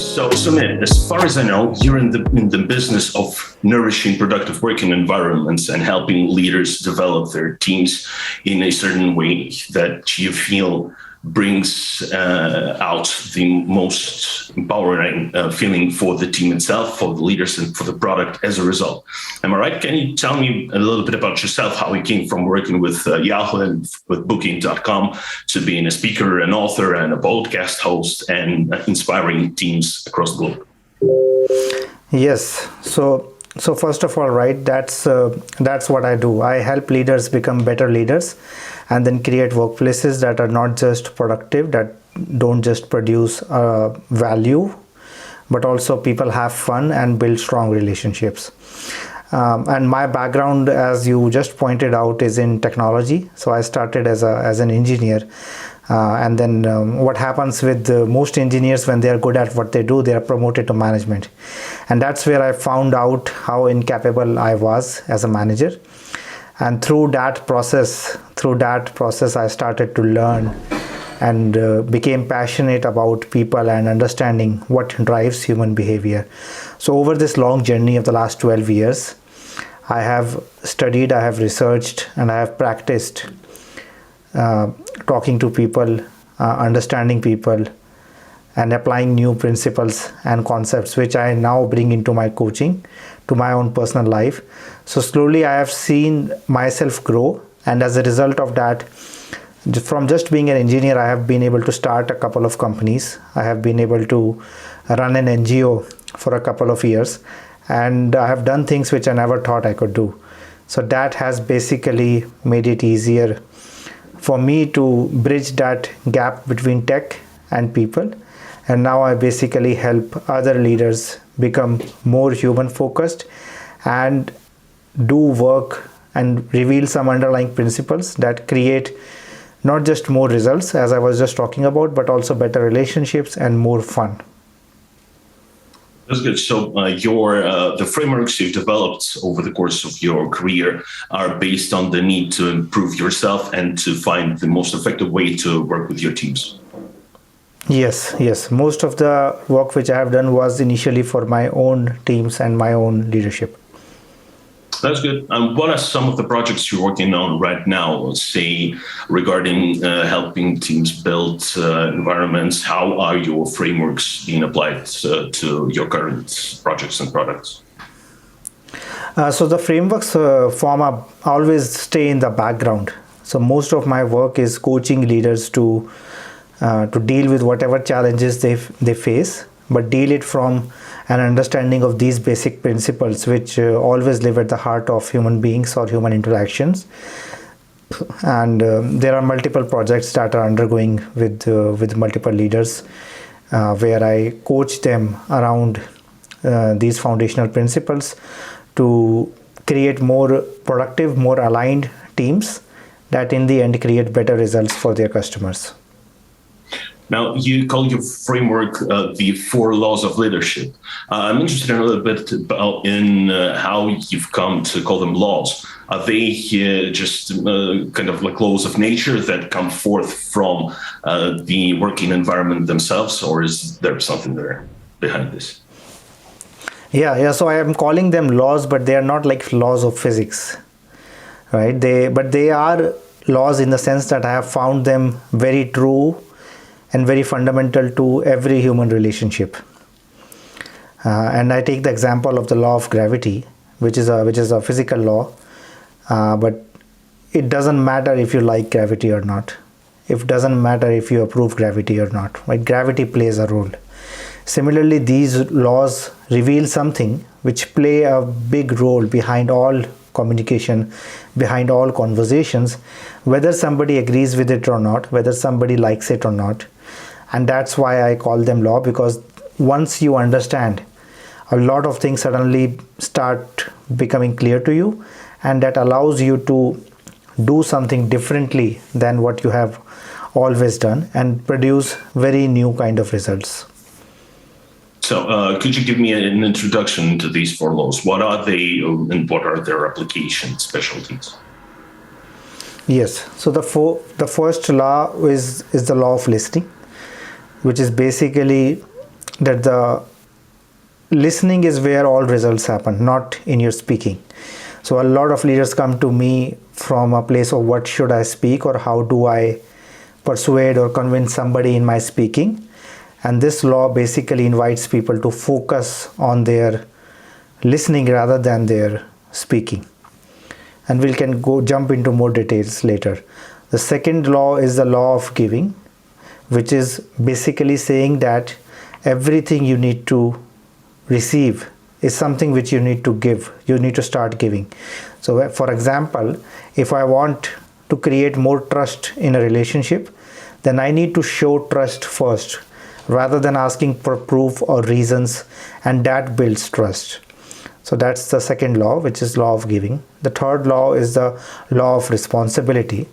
So, Sumit, as far as I know, you're in the business of nourishing productive working environments and helping leaders develop their teams in a certain way that you feel brings out the most empowering feeling for the team itself, for the leaders, and for the product as a result. Am I right? Can you tell me a little bit about yourself, how you came from working with Yahoo and with Booking.com to being a speaker, an author, and a podcast host, and inspiring teams across the globe? Yes. So first of all, right, that's what I do. I help leaders become better leaders and then create workplaces that are not just productive, that don't just produce value, but also people have fun and build strong relationships. And my background, as you just pointed out, is in technology. So I started as an engineer. And then what happens with most engineers when they are good at what they do, they are promoted to management. And that's where I found out how incapable I was as a manager. And through that process, I started to learn and became passionate about people and understanding what drives human behavior. So over this long journey of the last 12 years, I have studied, I have researched, and I have practiced talking to people, understanding people, and applying new principles and concepts, which I now bring into my coaching, to my own personal life. So slowly I have seen myself grow, and as a result of that, from just being an engineer, I have been able to start a couple of companies. I have been able to run an NGO for a couple of years, and I have done things which I never thought I could do. So that has basically made it easier for me to bridge that gap between tech and people. And now I basically help other leaders become more human focused and do work and reveal some underlying principles that create not just more results, as I was just talking about, but also better relationships and more fun. That's good. So the frameworks you've developed over the course of your career are based on the need to improve yourself and to find the most effective way to work with your teams. Yes. Most of the work which I have done was initially for my own teams and my own leadership. That's good. What are some of the projects you're working on right now, say, regarding helping teams build environments? How are your frameworks being applied to your current projects and products? So the frameworks always stay in the background. So most of my work is coaching leaders to deal with whatever challenges they face, but deal it from an understanding of these basic principles, which always live at the heart of human beings or human interactions. And there are multiple projects that are undergoing with multiple leaders, where I coach them around these foundational principles to create more productive, more aligned teams that in the end create better results for their customers. Now, you call your framework the 4 laws of leadership. I'm interested in a little bit about how you've come to call them laws. Are they just kind of like laws of nature that come forth from the working environment themselves, or is there something there behind this? Yeah. So I am calling them laws, but they are not like laws of physics, right? They are laws in the sense that I have found them very true and very fundamental to every human relationship. And I take the example of the law of gravity, which is a physical law, but it doesn't matter if you like gravity or not. It doesn't matter if you approve gravity or not. Right? Gravity plays a role. Similarly, these laws reveal something which play a big role behind all communication, behind all conversations, whether somebody agrees with it or not, whether somebody likes it or not. And that's why I call them law, because once you understand, a lot of things suddenly start becoming clear to you, and that allows you to do something differently than what you have always done and produce very new kind of results. So could you give me an introduction to these 4 laws? What are they and what are their application specialties? Yes. So the first law is the law of listening, which is basically that the listening is where all results happen, not in your speaking. So a lot of leaders come to me from a place of what should I speak, or how do I persuade or convince somebody in my speaking. And this law basically invites people to focus on their listening rather than their speaking. And we can jump into more details later. The second law is the law of giving, which is basically saying that everything you need to receive is something which you need to give. You need to start giving. So for example, if I want to create more trust in a relationship, then I need to show trust first rather than asking for proof or reasons, and that builds trust. So that's the second law, which is law of giving. The third law is the law of responsibility,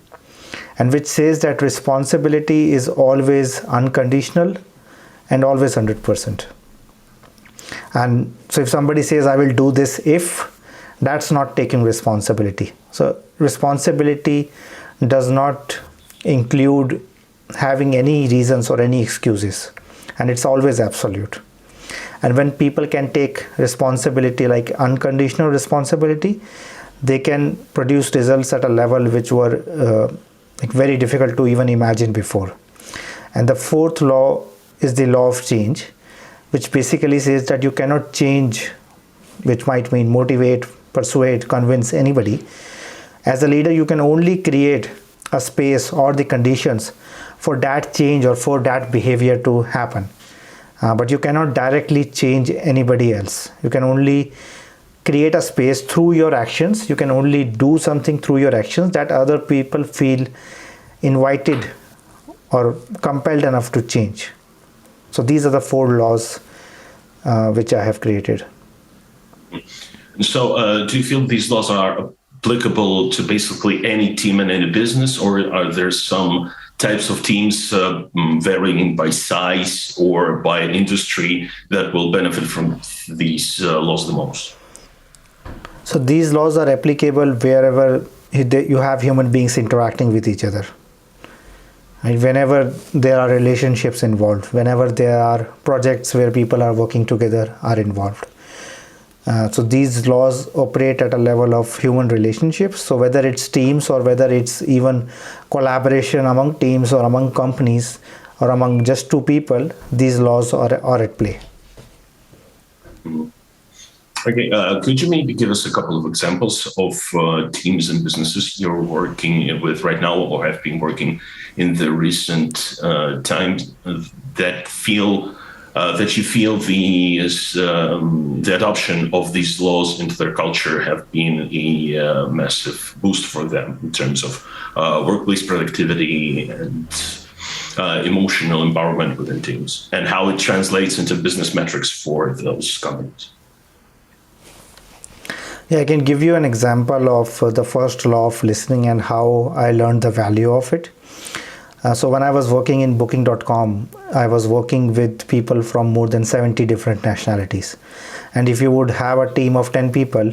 and which says that responsibility is always unconditional and always 100%. And so if somebody says, I will do this if, that's not taking responsibility. So responsibility does not include having any reasons or any excuses, and it's always absolute. And when people can take responsibility, like unconditional responsibility, they can produce results at a level which were very difficult to even imagine before. And the fourth law is the law of change, which basically says that you cannot change, which might mean motivate, persuade, convince anybody. As a leader, you can only create a space or the conditions for that change or for that behavior to happen. But you cannot directly change anybody else. You can only create a space through your actions. You can only do something through your actions that other people feel invited or compelled enough to change. So these are the four laws which I have created. So do you feel these laws are applicable to basically any team and any business, or are there some types of teams varying by size or by an industry that will benefit from these laws the most? So these laws are applicable wherever you have human beings interacting with each other. And whenever there are relationships involved, whenever there are projects where people are working together are involved. So these laws operate at a level of human relationships. So whether it's teams or whether it's even collaboration among teams or among companies or among just two people, these laws are at play. Okay, could you maybe give us a couple of examples of teams and businesses you're working with right now or have been working in the recent times that you feel the adoption of these laws into their culture have been a massive boost for them in terms of workplace productivity and emotional empowerment within teams, and how it translates into business metrics for those companies? Yeah, I can give you an example of the first law of listening and how I learned the value of it. So when I was working in Booking.com, I was working with people from more than 70 different nationalities. And if you would have a team of 10 people,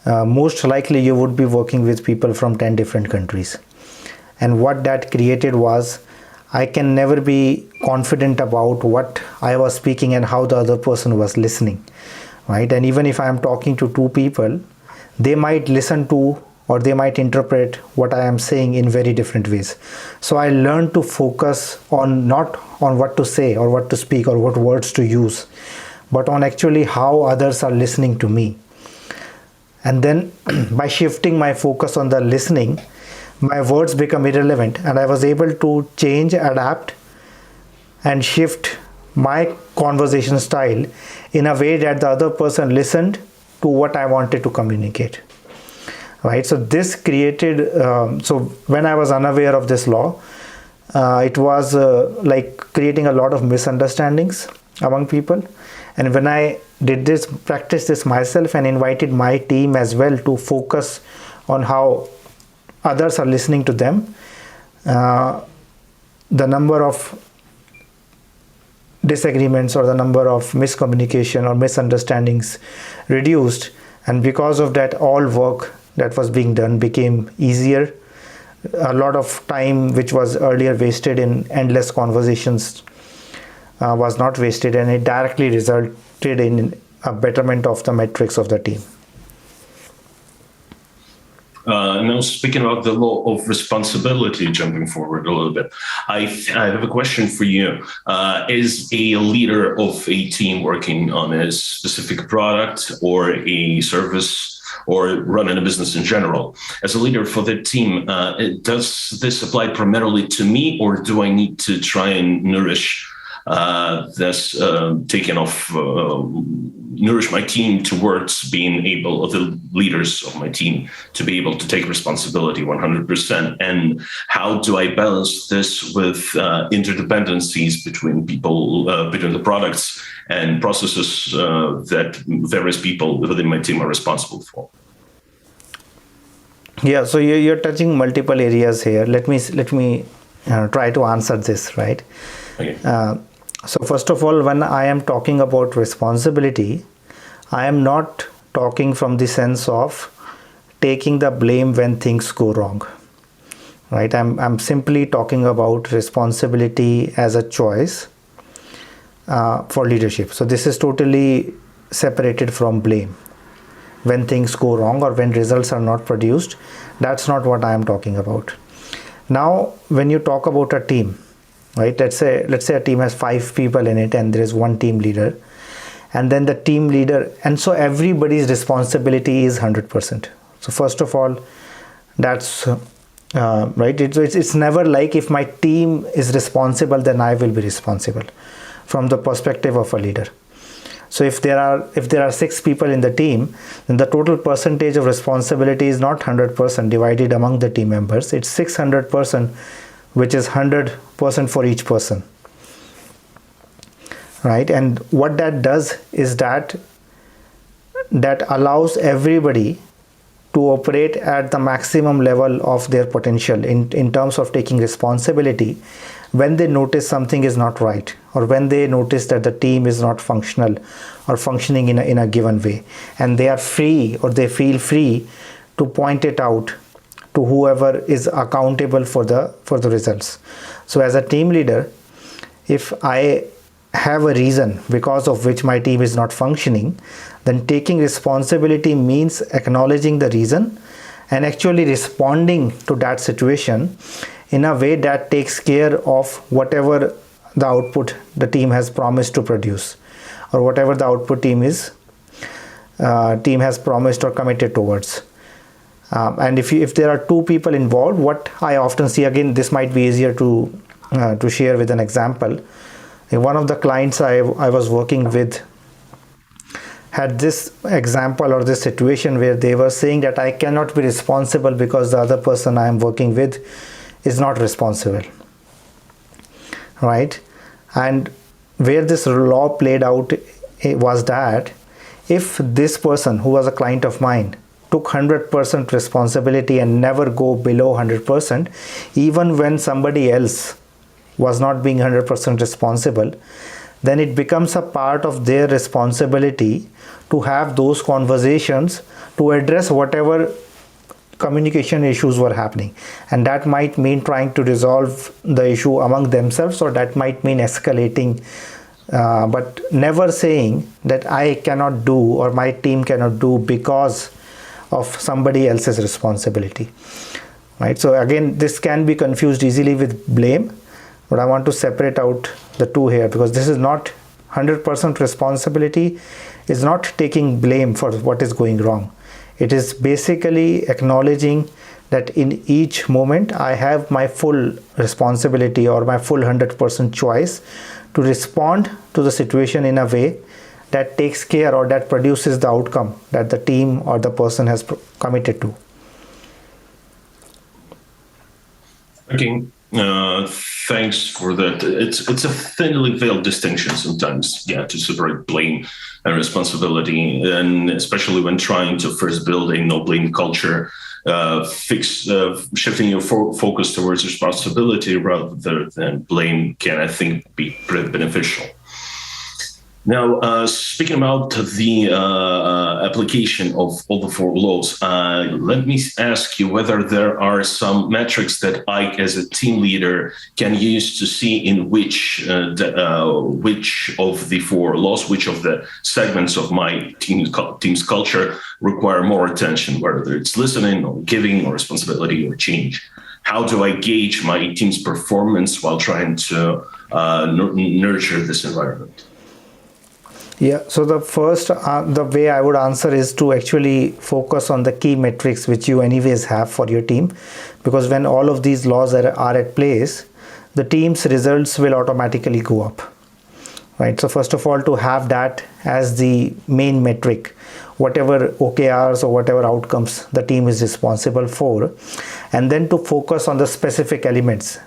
most likely you would be working with people from 10 different countries. And what that created was, I can never be confident about what I was speaking and how the other person was listening, right? And even if I am talking to two people, they might listen to or they might interpret what I am saying in very different ways. So I learned to focus on not on what to say or what to speak or what words to use, but on actually how others are listening to me. And then by shifting my focus on the listening, my words become irrelevant, and I was able to change, adapt, and shift my conversation style in a way that the other person listened to what I wanted to communicate. Right, so this created, so when I was unaware of this law, it was like creating a lot of misunderstandings among people. And when I did this, practice this myself and invited my team as well to focus on how others are listening to them, the number of disagreements or the number of miscommunication or misunderstandings reduced. And because of that, all work that was being done became easier. A lot of time which was earlier wasted in endless conversations was not wasted, and it directly resulted in a betterment of the metrics of the team. Now, speaking about the law of responsibility, jumping forward a little bit, I have a question for you. As a leader of a team working on a specific product or a service, or running a business in general, as a leader for the team, does this apply primarily to me, or do I need to try and nourish nourish my team towards being able, of the leaders of my team, to be able to take responsibility 100%? And how do I balance this with interdependencies between people, between the products and processes that various people within my team are responsible for? Yeah, so you're touching multiple areas here. Let me try to answer this, right? Okay. So first of all, when I am talking about responsibility, I am not talking from the sense of taking the blame when things go wrong, right? I'm simply talking about responsibility as a choice for leadership. So this is totally separated from blame. When things go wrong or when results are not produced, that's not what I am talking about. Now, when you talk about a team, right? Let's say a team has 5 people in it, and there is one team leader, and then the team leader, and so everybody's responsibility is 100%. So first of all, that's right. It's never like if my team is responsible, then I will be responsible, from the perspective of a leader. So if there are 6 people in the team, then the total percentage of responsibility is not 100% divided among the team members. It's 600%, which is 100% for each person, right? And what that does is that allows everybody to operate at the maximum level of their potential in terms of taking responsibility when they notice something is not right, or when they notice that the team is not functional or functioning in a given way, and they are free, or they feel free to point it out to whoever is accountable for the results. So as a team leader, if I have a reason because of which my team is not functioning, then taking responsibility means acknowledging the reason and actually responding to that situation in a way that takes care of whatever the output the team has promised to produce, or whatever the output team has promised or committed towards. And if there are 2 people involved, what I often see, again, this might be easier to share with an example. One of the clients I was working with had this example or this situation where they were saying that I cannot be responsible because the other person I am working with is not responsible, right? And where this law played out was that if this person, who was a client of mine, took 100% responsibility and never go below 100%, even when somebody else was not being 100% responsible, then it becomes a part of their responsibility to have those conversations to address whatever communication issues were happening. And that might mean trying to resolve the issue among themselves, or that might mean escalating, but never saying that I cannot do or my team cannot do because of somebody else's responsibility, right? So again, this can be confused easily with blame, but I want to separate out the two here, because this is not 100% responsibility, is not taking blame for what is going wrong. It is basically acknowledging that in each moment I have my full responsibility or my full 100% choice to respond to the situation in a way that takes care or that produces the outcome that the team or the person has committed to. Okay, thanks for that. It's a thinly veiled distinction sometimes, to separate blame and responsibility, and especially when trying to first build a no blame culture, shifting your focus towards responsibility rather than blame can, I think, be pretty beneficial. Now, speaking about the application of all the four laws, let me ask you whether there are some metrics that I, as a team leader, can use to see in which of the four laws, which of the segments of my team's culture require more attention, whether it's listening or giving or responsibility or change. How do I gauge my team's performance while trying to nurture this environment? Yeah, so the way I would answer is to actually focus on the key metrics which you anyways have for your team, because when all of these laws are at place, the team's results will automatically go up, right? So first of all, to have that as the main metric, whatever OKRs or whatever outcomes the team is responsible for, and then to focus on the specific elements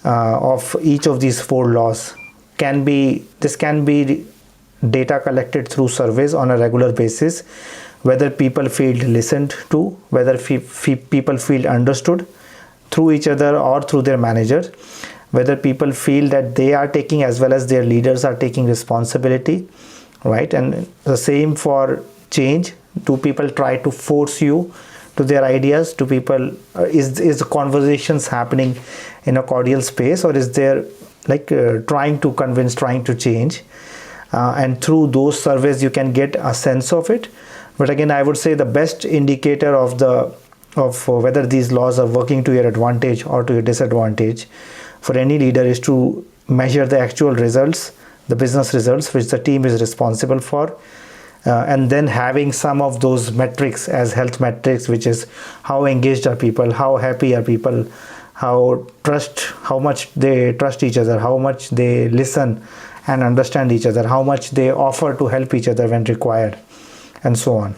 of each of these four laws. This can be data collected through surveys on a regular basis, whether people feel listened to, whether people feel understood through each other or through their manager, whether people feel that they are taking as well as their leaders are taking responsibility, right? And the same for change. Do people try to force you to their ideas? Do people is the conversations happening in a cordial space, or is there trying to convince, trying to change? And through those surveys you can get a sense of it. But again, I would say the best indicator of whether these laws are working to your advantage or to your disadvantage for any leader is to measure the actual results, the business results which the team is responsible for, and then having some of those metrics as health metrics, which is how engaged are people, how happy are people, how much they trust each other, how much they listen and understand each other, how much they offer to help each other when required, and so on.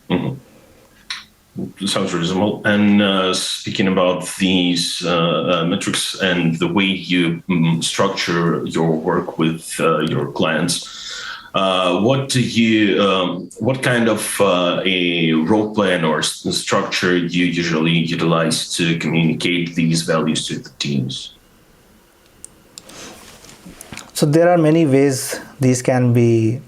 Mm-hmm. Sounds reasonable. And speaking about these metrics and the way you structure your work with your clients, what kind of a role plan or structure you usually utilize to communicate these values to the teams? So there are many ways these can be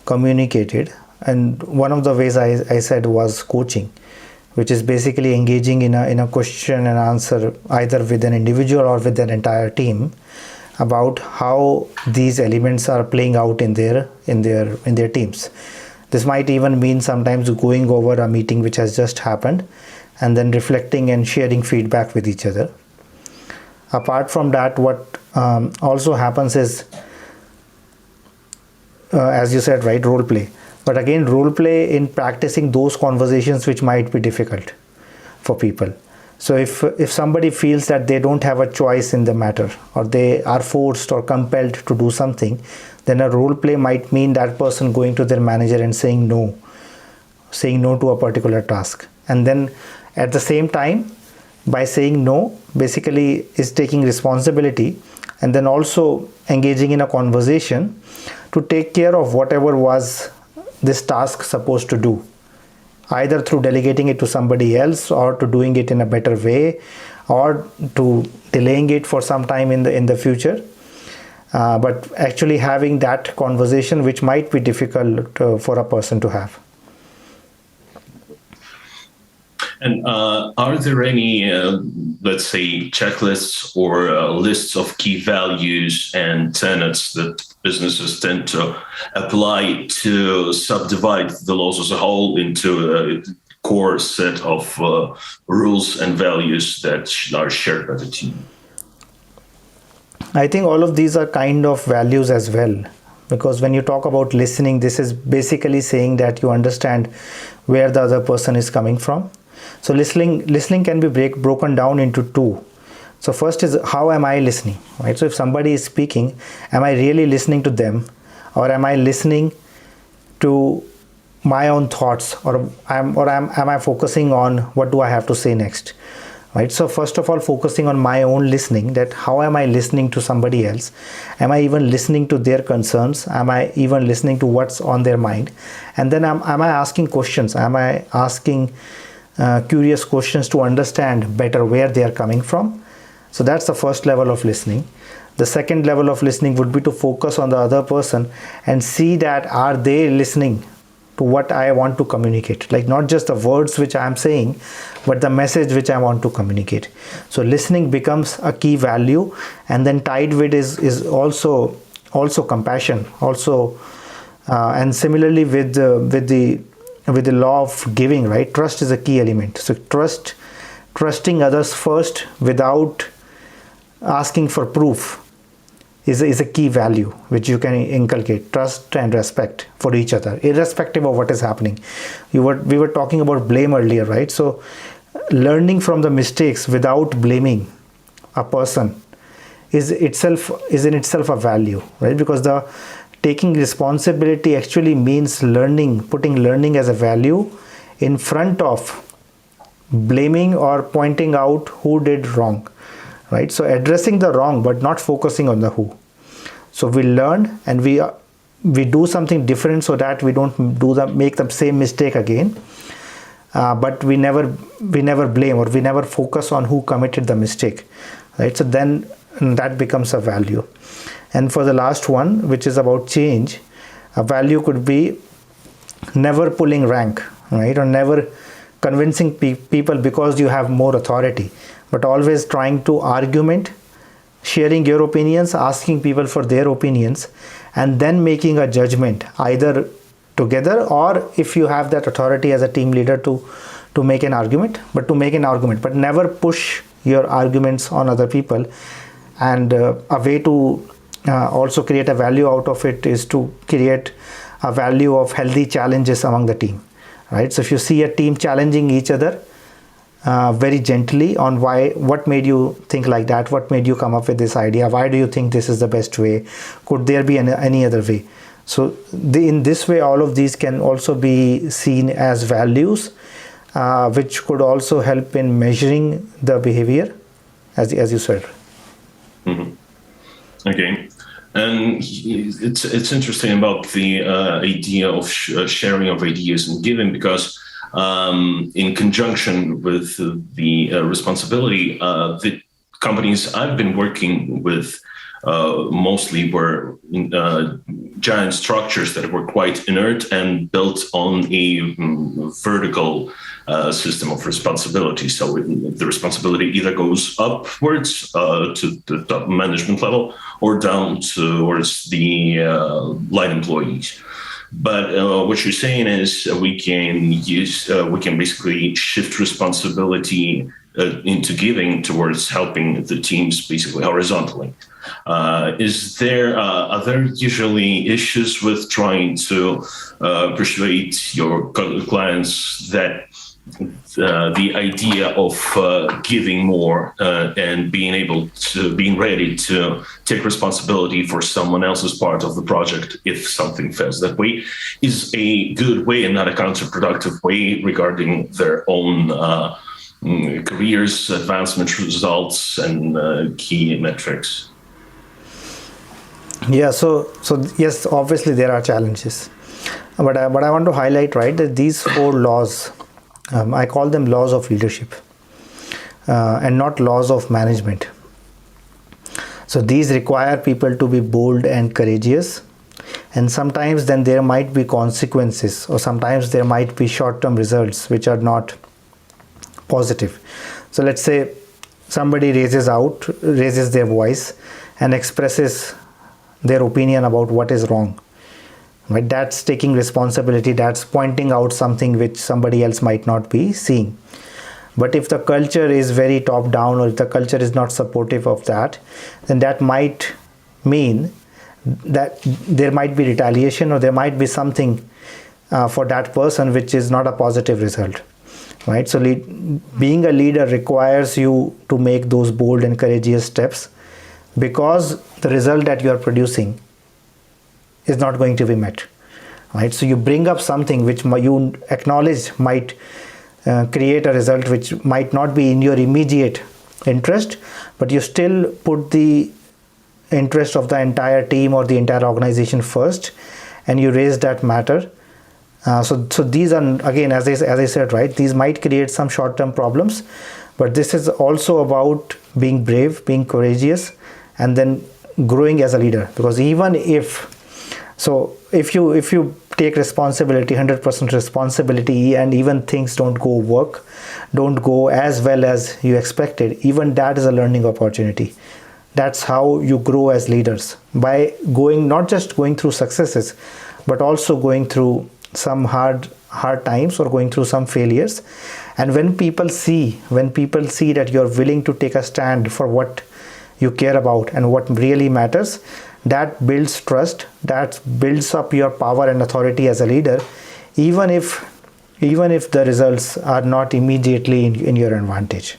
communicated, and one of the ways I said was coaching, which is basically engaging in a question and answer either with an individual or with an entire team about how these elements are playing out in their teams. This might even mean sometimes going over a meeting which has just happened and then reflecting and sharing feedback with each other. Apart from that, what also happens is, as you said, right, role play. But again, role play in practicing those conversations which might be difficult for people. So if somebody feels that they don't have a choice in the matter, or they are forced or compelled to do something, then a role play might mean that person going to their manager and saying no to a particular task. And then at the same time, by saying no, basically is taking responsibility, and then also engaging in a conversation to take care of whatever was this task supposed to do, either through delegating it to somebody else, or to doing it in a better way, or to delaying it for some time in the future. But actually having that conversation, which might be difficult for a person to have. And are there any, let's say, checklists or lists of key values and tenets that businesses tend to apply to subdivide the laws as a whole into a core set of rules and values that are shared by the team? I think all of these are kind of values as well, because when you talk about listening, this is basically saying that you understand where the other person is coming from. So listening can be broken down into two. So first is, how am I listening, right? So if somebody is speaking, am I really listening to them, or am I listening to my own thoughts, or am I focusing on what do I have to say next, right? So first of all, focusing on my own listening, that how am I listening to somebody else? Am I even listening to their concerns? Am I even listening to what's on their mind? And then am I asking questions? Am I asking curious questions to understand better where they are coming from? So that's the first level of listening. The second level of listening would be to focus on the other person and see that are they listening to what I want to communicate, like not just the words which I am saying, but the message which I want to communicate. So listening becomes a key value, and then tied with is also compassion, also, and similarly with the law of giving, right? Trust is a key element. So trusting others first without asking for proof is a key value which you can inculcate. Trust and respect for each other, irrespective of what is happening. We were talking about blame earlier, right? So learning from the mistakes without blaming a person is in itself a value, right? Because the taking responsibility actually means putting learning as a value in front of blaming or pointing out who did wrong, right? So addressing the wrong but not focusing on the who. So we learn and we do something different so that we don't make the same mistake again, but we never blame, or we never focus on who committed the mistake, right? So then that becomes a value. And for the last one, which is about change, a value could be never pulling rank, right? Or never convincing people because you have more authority, but always trying to argument, sharing your opinions, asking people for their opinions, and then making a judgment either together, or if you have that authority as a team leader to make an argument, but never push your arguments on other people. And a way to also create a value out of it is to create a value of healthy challenges among the team, right? So if you see a team challenging each other very gently on what made you think like that, what made you come up with this idea, why do you think this is the best way, could there be any other way? So in this way, all of these can also be seen as values, which could also help in measuring the behavior, as you said. Mm-hmm. Okay. And it's interesting about the idea of sharing of ideas and giving, because in conjunction with the responsibility, the companies I've been working with mostly were giant structures that were quite inert and built on a vertical system of responsibility. So the responsibility either goes upwards to the top management level or down towards the line employees. But what you're saying is we can basically shift responsibility into giving towards helping the teams basically horizontally. Are there usually issues with trying to persuade your clients that the idea of giving more and being ready to take responsibility for someone else's part of the project if something fails that way is a good way and not a counterproductive way regarding their own careers, advancement results, and key metrics? Yeah, so yes, obviously there are challenges, but I want to highlight, right, that these 4 laws, I call them laws of leadership and not laws of management. So these require people to be bold and courageous, and sometimes then there might be consequences, or sometimes there might be short-term results which are not positive. So let's say somebody raises their voice and expresses their opinion about what is wrong, right? That's taking responsibility, that's pointing out something which somebody else might not be seeing. But if the culture is very top down, or if the culture is not supportive of that, then that might mean that there might be retaliation, or there might be something for that person which is not a positive result, right? So being a leader requires you to make those bold and courageous steps, because the result that you are producing is not going to be met, right? So you bring up something which you acknowledge might create a result which might not be in your immediate interest, but you still put the interest of the entire team or the entire organization first, and you raise that matter. So these are, again, as I said, right, these might create some short-term problems, but this is also about being brave, being courageous, and then growing as a leader. Because even if you take responsibility, 100% responsibility, and even things don't go as well as you expected, even that is a learning opportunity. That's how you grow as leaders, by not just going through successes, but also going through some hard times or going through some failures. And when people see that you're willing to take a stand for what you care about and what really matters, that builds trust, that builds up your power and authority as a leader, even if the results are not immediately in your advantage.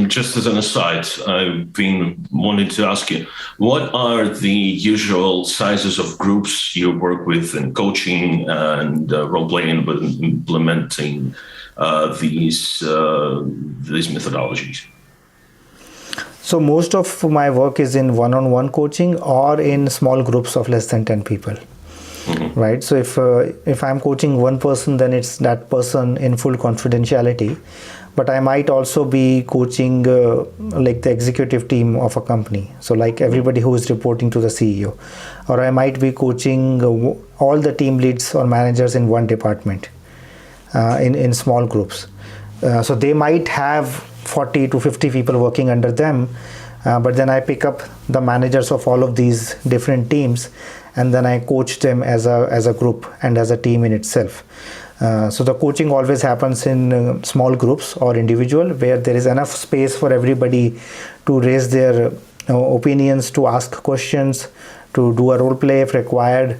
Just as an aside, I've been wanting to ask you, what are the usual sizes of groups you work with in coaching and role-playing, but implementing these methodologies? So most of my work is in one-on-one coaching or in small groups of less than 10 people. Mm-hmm. Right. So if I'm coaching one person, then it's that person in full confidentiality. But I might also be coaching like the executive team of a company. So like everybody who is reporting to the CEO. Or I might be coaching all the team leads or managers in one department in small groups. So they might have 40 to 50 people working under them. But then I pick up the managers of all of these different teams, and then I coach them as a group and as a team in itself. So the coaching always happens in small groups or individual, where there is enough space for everybody to raise their opinions, to ask questions, to do a role play if required,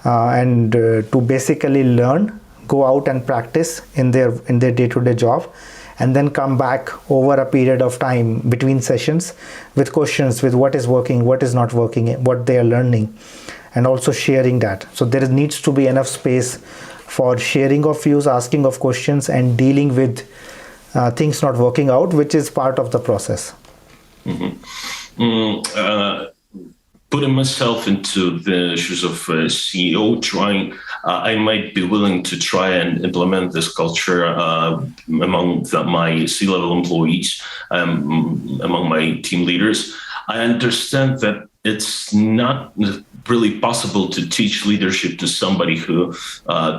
and to basically learn, go out and practice in their day-to-day job, and then come back over a period of time between sessions with questions, with what is working, what is not working, what they are learning, and also sharing that. So there needs to be enough space for sharing of views, asking of questions, and dealing with things not working out, which is part of the process. Putting myself into the shoes of a CEO, I might be willing to try and implement this culture among my C-level employees, among my team leaders. I understand that it's not really possible to teach leadership to somebody who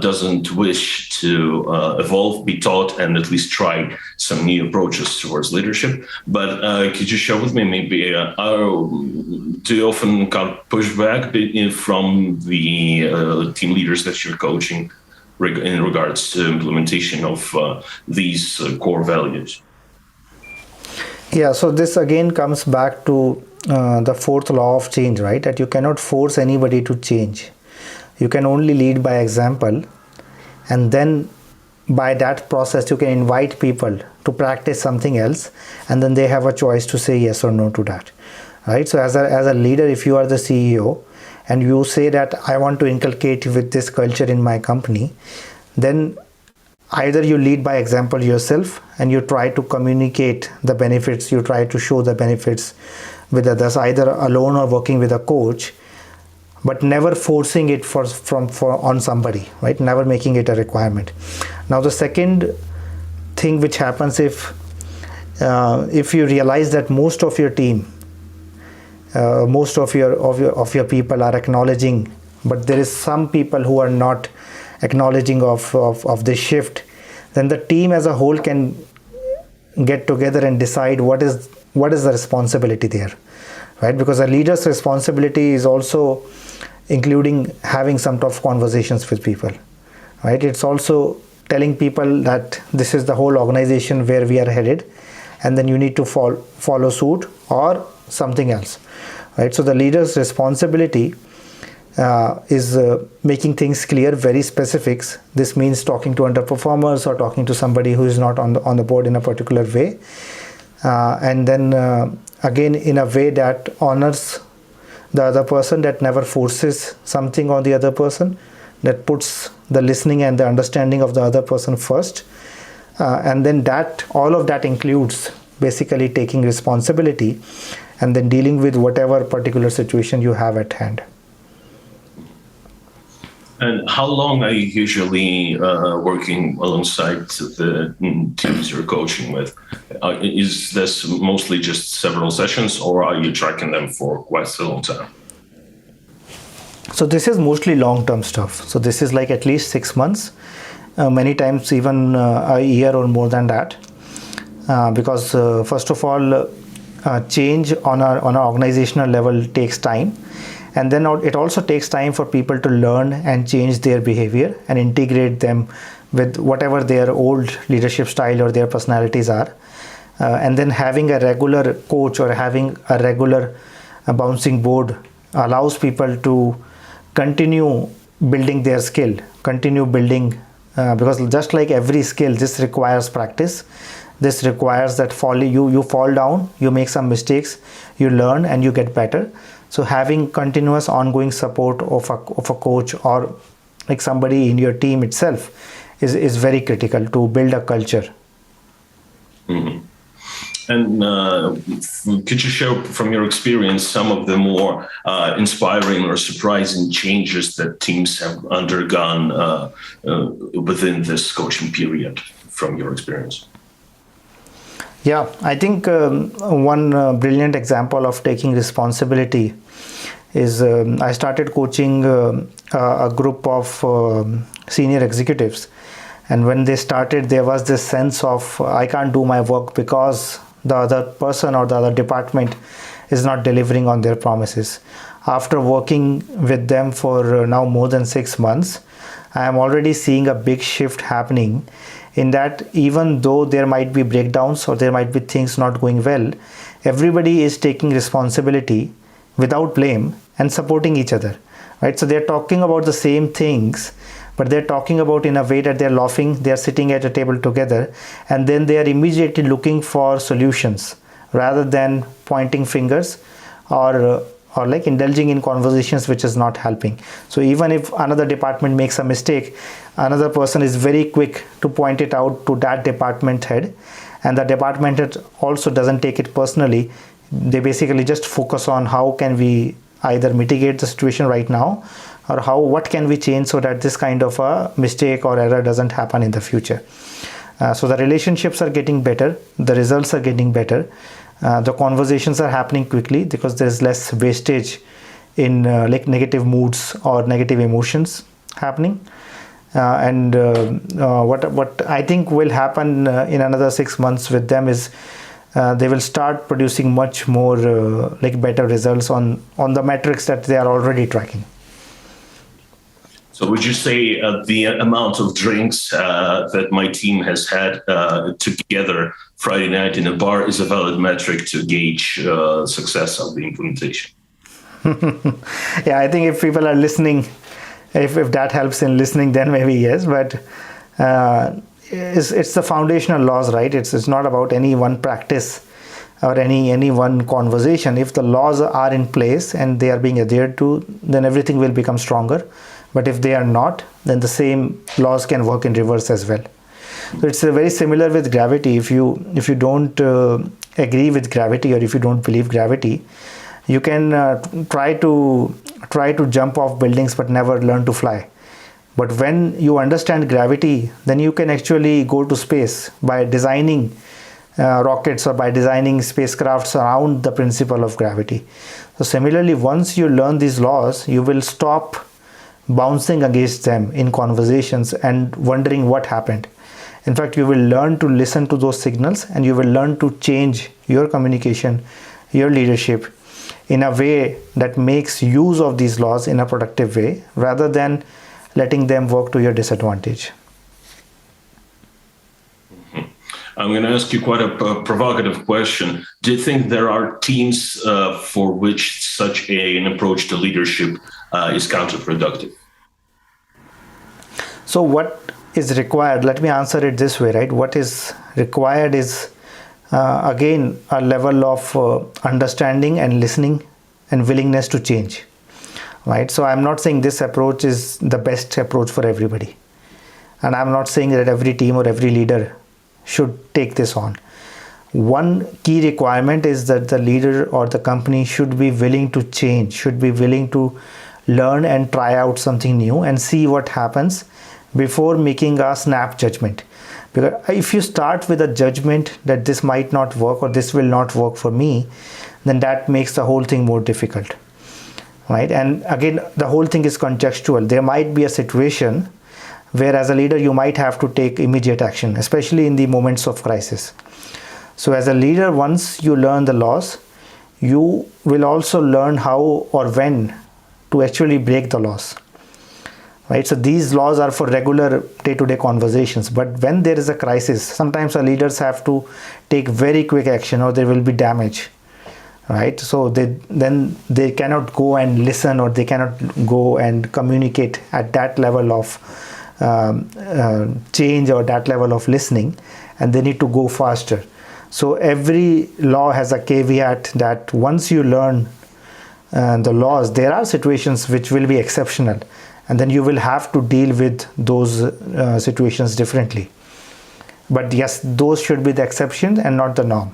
doesn't wish to evolve, be taught, and at least try some new approaches towards leadership. But could you share with me maybe, do you often get pushback from the team leaders that you're coaching in regards to implementation of these core values? Yeah, so this again comes back to the fourth law of change, right? That you cannot force anybody to change. You can only lead by example, and then by that process you can invite people to practice something else, and then they have a choice to say yes or no to that, right? So as a leader, if you are the CEO and you say that I want to inculcate with this culture in my company, then either you lead by example yourself and you try to communicate the benefits, you try to show the benefits with others, either alone or working with a coach, but never forcing it on somebody, right? Never making it a requirement. Now the second thing which happens, if you realize that most of your team, most of your people are acknowledging, but there is some people who are not acknowledging of this shift, then the team as a whole can get together and decide what is the responsibility there, right? Because a leader's responsibility is also including having some tough conversations with people, right? It's also telling people that this is the whole organization where we are headed, and then you need to follow suit or something else, right? So the leader's responsibility is making things clear, very specifics. This means talking to underperformers or talking to somebody who is not on the board in a particular way, and then again in a way that honors the other person, that never forces something on the other person, that puts the listening and the understanding of the other person first, and then that all of that includes basically taking responsibility and then dealing with whatever particular situation you have at hand. And how long are you usually working alongside the teams you're coaching with? Is this mostly just several sessions, or are you tracking them for quite a long time? So this is mostly long-term stuff. So this is like at least 6 months, many times even a year or more than that. Because first of all, change on an organizational level takes time, and then it also takes time for people to learn and change their behavior and integrate them with whatever their old leadership style or their personalities are. And then having a regular coach or having a regular bouncing board allows people to continue building their skill, continue building, because just like every skill, this requires practice. This requires that you fall down, you make some mistakes, you learn and you get better. So having continuous ongoing support of a coach or like somebody in your team itself is very critical to build a culture. Mm-hmm. And could you share from your experience some of the more inspiring or surprising changes that teams have undergone within this coaching period from your experience? Yeah, I think one brilliant example of taking responsibility is I started coaching a group of senior executives, and when they started, there was this sense of I can't do my work because the other person or the other department is not delivering on their promises. After working with them for now more than 6 months, I am already seeing a big shift happening in that even though there might be breakdowns or there might be things not going well, everybody is taking responsibility without blame and supporting each other, right? So they're talking about the same things, but they're talking about in a way that they're laughing, they're sitting at a table together, and then they are immediately looking for solutions rather than pointing fingers or like indulging in conversations which is not helping. So even if another department makes a mistake, another person is very quick to point it out to that department head, and the department head also doesn't take it personally. They basically just focus on how can we either mitigate the situation right now or what can we change so that this kind of a mistake or error doesn't happen in the future. So the relationships are getting better, the results are getting better. The conversations are happening quickly because there's less wastage in like negative moods or negative emotions happening. And what I think will happen in another 6 months with them is they will start producing much more like better results on the metrics that they are already tracking. So would you say the amount of drinks that my team has had together Friday night in a bar is a valid metric to gauge success of the implementation? Yeah, I think if people are listening, if that helps in listening, then maybe yes. But it's the foundational laws, right? It's not about any one practice or any one conversation. If the laws are in place and they are being adhered to, then everything will become stronger. But if they are not, then the same laws can work in reverse as well. So it's very similar with gravity. If you don't agree with gravity, or if you don't believe gravity, you can try to jump off buildings but never learn to fly. But when you understand gravity, then you can actually go to space by designing rockets or by designing spacecrafts around the principle of gravity. So similarly, once you learn these laws, you will stop bouncing against them in conversations and wondering what happened. In fact, you will learn to listen to those signals, and you will learn to change your communication, your leadership in a way that makes use of these laws in a productive way rather than letting them work to your disadvantage. I'm going to ask you quite a provocative question. Do you think there are teams for which such an approach to leadership is counterproductive? So what is required? Let me answer it this way, right? What is required is again a level of understanding and listening and willingness to change, right? So I'm not saying this approach is the best approach for everybody, and I'm not saying that every team or every leader should take this on. One key requirement is that the leader or the company should be willing to change, should be willing to learn and try out something new and see what happens before making a snap judgment. Because if you start with a judgment that this might not work or this will not work for me, then that makes the whole thing more difficult, right? And again, the whole thing is contextual. There might be a situation where as a leader you might have to take immediate action, especially in the moments of crisis. So as a leader, once you learn the laws, you will also learn how or when to actually break the laws, right? So these laws are for regular day-to-day conversations, but when there is a crisis, sometimes our leaders have to take very quick action or there will be damage, right? So they cannot go and listen, or they cannot go and communicate at that level of change or that level of listening, and they need to go faster. So every law has a caveat that once you learn the laws, there are situations which will be exceptional, and then you will have to deal with those situations differently. But yes, those should be the exception and not the norm.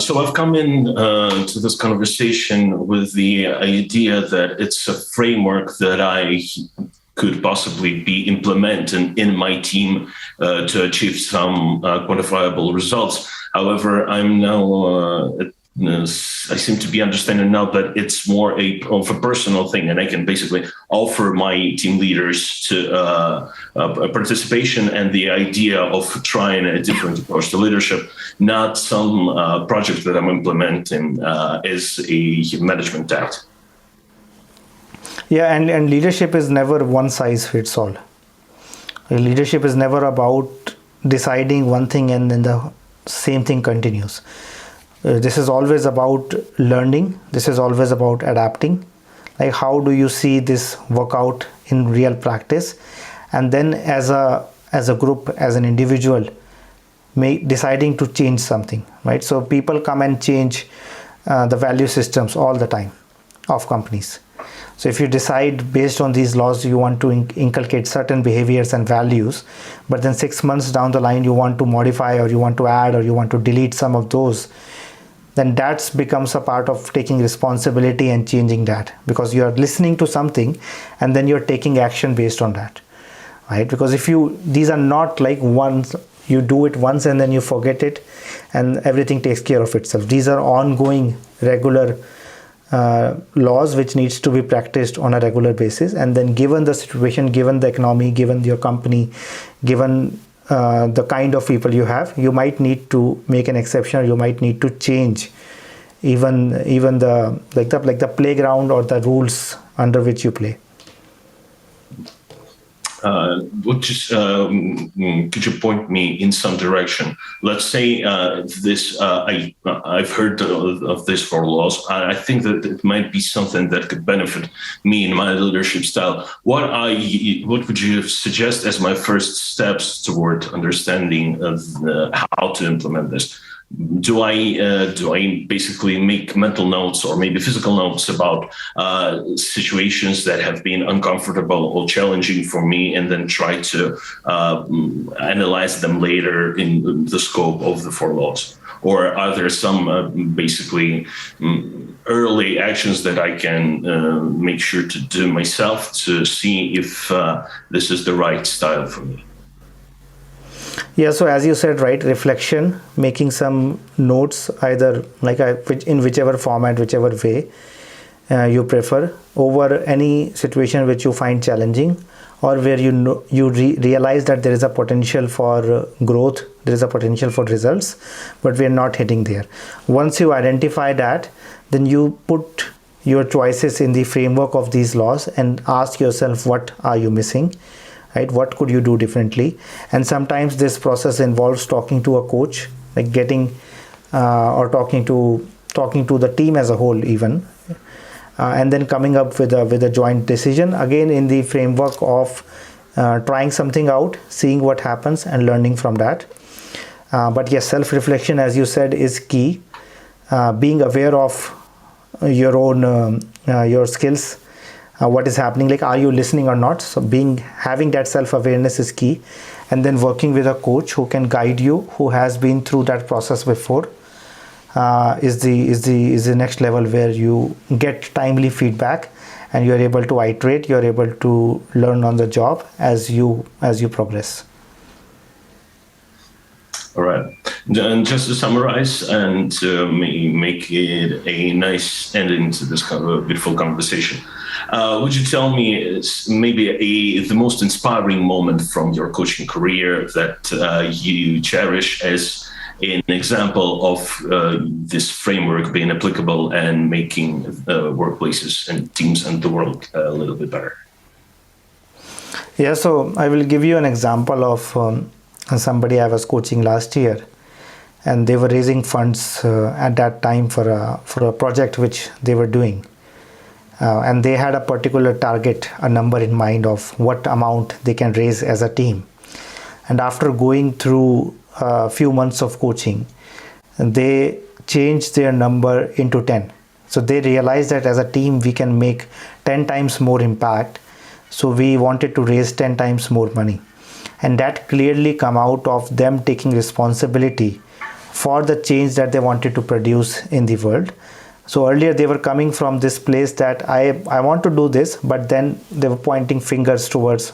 So I've come in to this conversation with the idea that it's a framework that I could possibly be implemented in my team to achieve some quantifiable results. However, I'm now I seem to be understanding now that it's more of a personal thing, and I can basically offer my team leaders to participation and the idea of trying a different approach to leadership, not some project that I'm implementing as a management act. Yeah, and leadership is never one size fits all. Leadership is never about deciding one thing and then the same thing continues. This is always about learning. This is always about adapting. Like, how do you see this work out in real practice? And then as a group, as an individual, deciding to change something, right? So people come and change the value systems all the time of companies. So if you decide based on these laws you want to inculcate certain behaviors and values, but then 6 months down the line you want to modify, or you want to add, or you want to delete some of those, then that becomes a part of taking responsibility and changing that, because you are listening to something and then you're taking action based on that, right? Because these are not like once you do it once and then you forget it and everything takes care of itself. These are ongoing, regular laws which needs to be practiced on a regular basis. And then given the situation, given the economy, given your company, given the kind of people you have, you might need to make an exception, or you might need to change even the playground or the rules under which you play. Could you point me in some direction? Let's say I've heard of this for laws. I think that it might be something that could benefit me in my leadership style. What would you suggest as my first steps toward understanding of how to implement this? Do I basically make mental notes or maybe physical notes about situations that have been uncomfortable or challenging for me, and then try to analyze them later in the scope of the 4 laws? Or are there some basically early actions that I can make sure to do myself to see if this is the right style for me? Yeah, so as you said, right, reflection, making some notes, either in whichever format, whichever way you prefer, over any situation which you find challenging, or where you realize that there is a potential for growth, there is a potential for results, but we are not hitting there. Once you identify that, then you put your choices in the framework of these laws and ask yourself, what are you missing? Right? What could you do differently? And sometimes this process involves talking to a coach, like getting or talking to the team as a whole, even, and then coming up with a joint decision, again in the framework of trying something out, seeing what happens, and learning from that. But yes, self-reflection, as you said, is key. Being aware of your own your skills. What is happening, like, are you listening or not? So having that self-awareness is key, and then working with a coach who can guide you, who has been through that process before, is the next level where you get timely feedback and you're able to iterate, you're able to learn on the job as you progress. All right. And just to summarize and make it a nice ending to this kind of beautiful conversation, would you tell me it's maybe the most inspiring moment from your coaching career that you cherish as an example of this framework being applicable and making workplaces and teams and the world a little bit better? Yeah, so I will give you an example of somebody I was coaching last year, and they were raising funds at that time for a project which they were doing, and they had a particular target, a number in mind of what amount they can raise as a team. And after going through a few months of coaching, they changed their number into 10. So they realized that as a team we can make 10 times more impact, so we wanted to raise 10 times more money. And that clearly come out of them taking responsibility for the change that they wanted to produce in the world. So earlier they were coming from this place that I want to do this, but then they were pointing fingers towards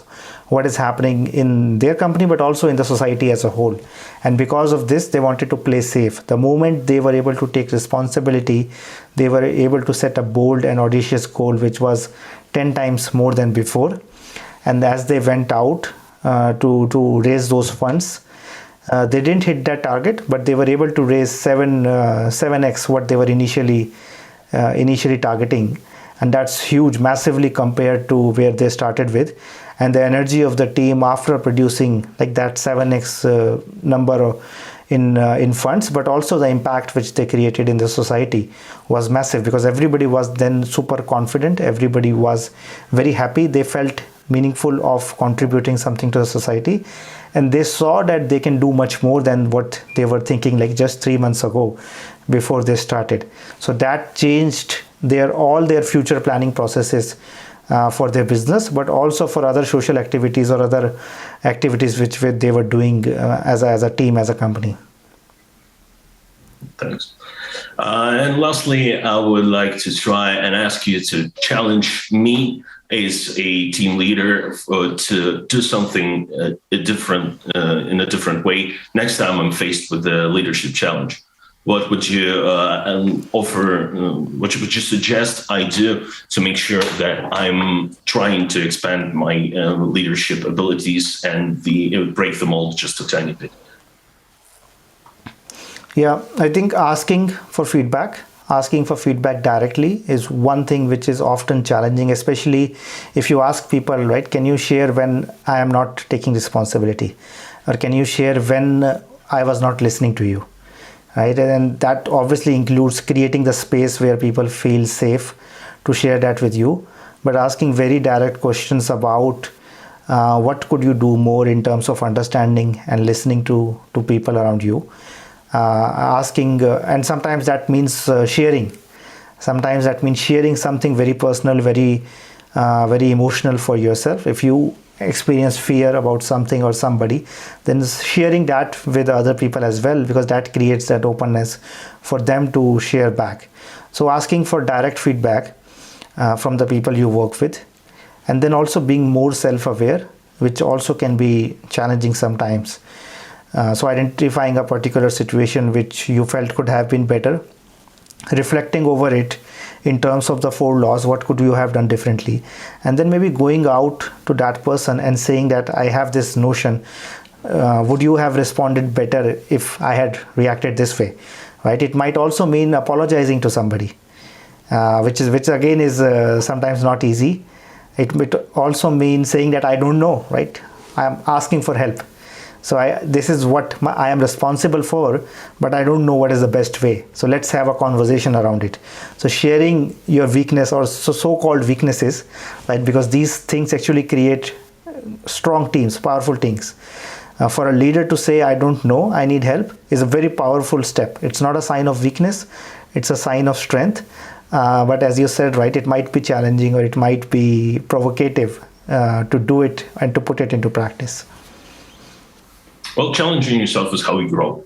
what is happening in their company, but also in the society as a whole. And because of this, they wanted to play safe. The moment they were able to take responsibility, they were able to set a bold and audacious goal, which was 10 times more than before. And as they went out to raise those funds, they didn't hit that target, but they were able to raise 7x what they were initially targeting. And that's huge, massively compared to where they started with. And the energy of the team after producing like that 7x number in funds, but also the impact which they created in the society was massive, because everybody was then super confident, everybody was very happy, they felt meaningful of contributing something to the society, and they saw that they can do much more than what they were thinking like just 3 months ago before they started. So that changed all their future planning processes for their business, but also for other social activities or other activities which they were doing as a team, as a company. Thanks. And lastly, I would like to try and ask you to challenge me as a team leader to do something different in a different way next time I'm faced with a leadership challenge. What would you offer? What would you suggest I do to make sure that I'm trying to expand my leadership abilities and break the mold just a tiny bit? Yeah, I think asking for feedback directly is one thing which is often challenging, especially if you ask people, right, can you share when I am not taking responsibility, or can you share when I was not listening to you, right? And that obviously includes creating the space where people feel safe to share that with you, but asking very direct questions about what could you do more in terms of understanding and listening to people around you. And sometimes that means sharing. Sometimes that means sharing something very personal, very emotional for yourself. If you experience fear about something or somebody, then sharing that with other people as well, because that creates that openness for them to share back. So asking for direct feedback from the people you work with, and then also being more self-aware, which also can be challenging sometimes. So identifying a particular situation which you felt could have been better, reflecting over it in terms of the 4 laws, what could you have done differently, and then maybe going out to that person and saying that I have this notion, would you have responded better if I had reacted this way, right? It might also mean apologizing to somebody, which again is sometimes not easy. It also means saying that I don't know, right? I am asking for help. So this is what I am responsible for, but I don't know what is the best way. So let's have a conversation around it. So sharing your weakness or so-called weaknesses, right? Because these things actually create strong teams, powerful teams. For a leader to say, I don't know, I need help, is a very powerful step. It's not a sign of weakness, it's a sign of strength. But as you said, right, it might be challenging or it might be provocative to do it and to put it into practice. Well, challenging yourself is how you grow.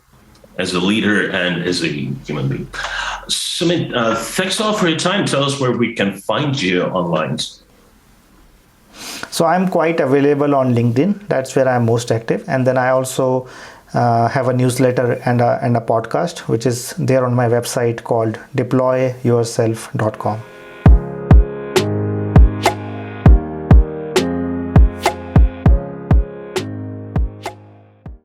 as a leader and as a human being. Sumit, thanks a lot for your time. Tell us where we can find you online. So I'm quite available on LinkedIn. That's where I'm most active. And then I also have a newsletter and a podcast, which is there on my website called deployyourself.com.